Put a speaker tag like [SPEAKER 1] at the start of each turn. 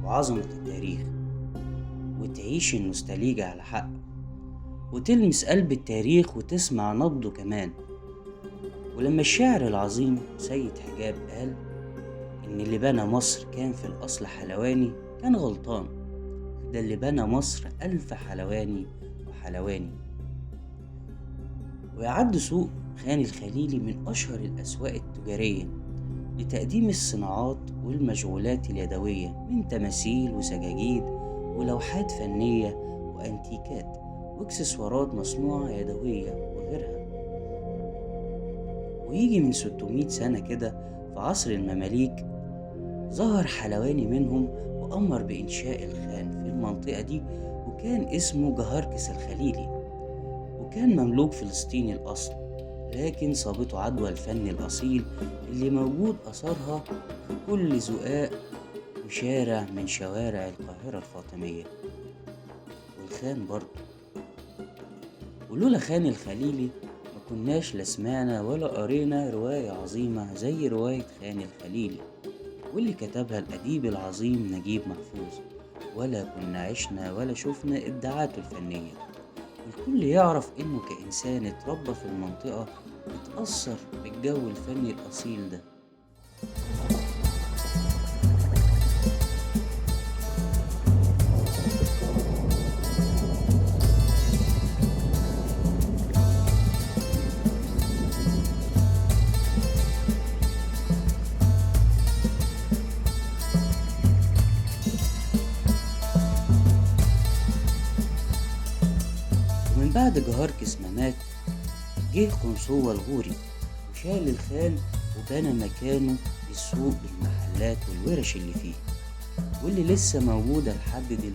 [SPEAKER 1] وعظمة التاريخ، وتعيش النوستالجيا على حق، وتلمس قلب التاريخ وتسمع نبضه كمان. ولما الشاعر العظيم سيد حجاب قال إن اللي بنى مصر كان في الأصل حلواني كان غلطان، ده اللي بنى مصر ألف حلواني وحلواني. ويعد سوق خان الخليلي من أشهر الأسواق التجارية لتقديم الصناعات والمشغولات اليدوية، من تماثيل وسجاجيد ولوحات فنية وأنتيكات واكسسوارات مصنوعة يدوية وغيرها. ويجي من 600 سنة كده في عصر المماليك ظهر حلواني منهم وأمر بإنشاء الخان في المنطقة دي، وكان اسمه جهركس الخليلي، وكان مملوك فلسطيني الأصل، لكن صابته عدوى الفن الأصيل اللي موجود أثرها في كل زقاق وشارع من شوارع القاهرة الفاطمية، والخان برضه. ولولا خان الخليلي ما كناش لا سمعنا ولا قرينا رواية عظيمة زي رواية خان الخليلي، واللي كتبها الأديب العظيم نجيب محفوظ، ولا كنا عشنا ولا شفنا إبداعاته الفنية. الكل يعرف إنه كإنسان اتربى في المنطقة اتأثر بالجو الفني الأصيل ده. ومن بعد جهركس ما مات جه قنصوة الغوري وشال الخان وبنى مكانه السوق بالمحلات والورش اللي فيه، واللي لسه موجودة لحد دلوقتي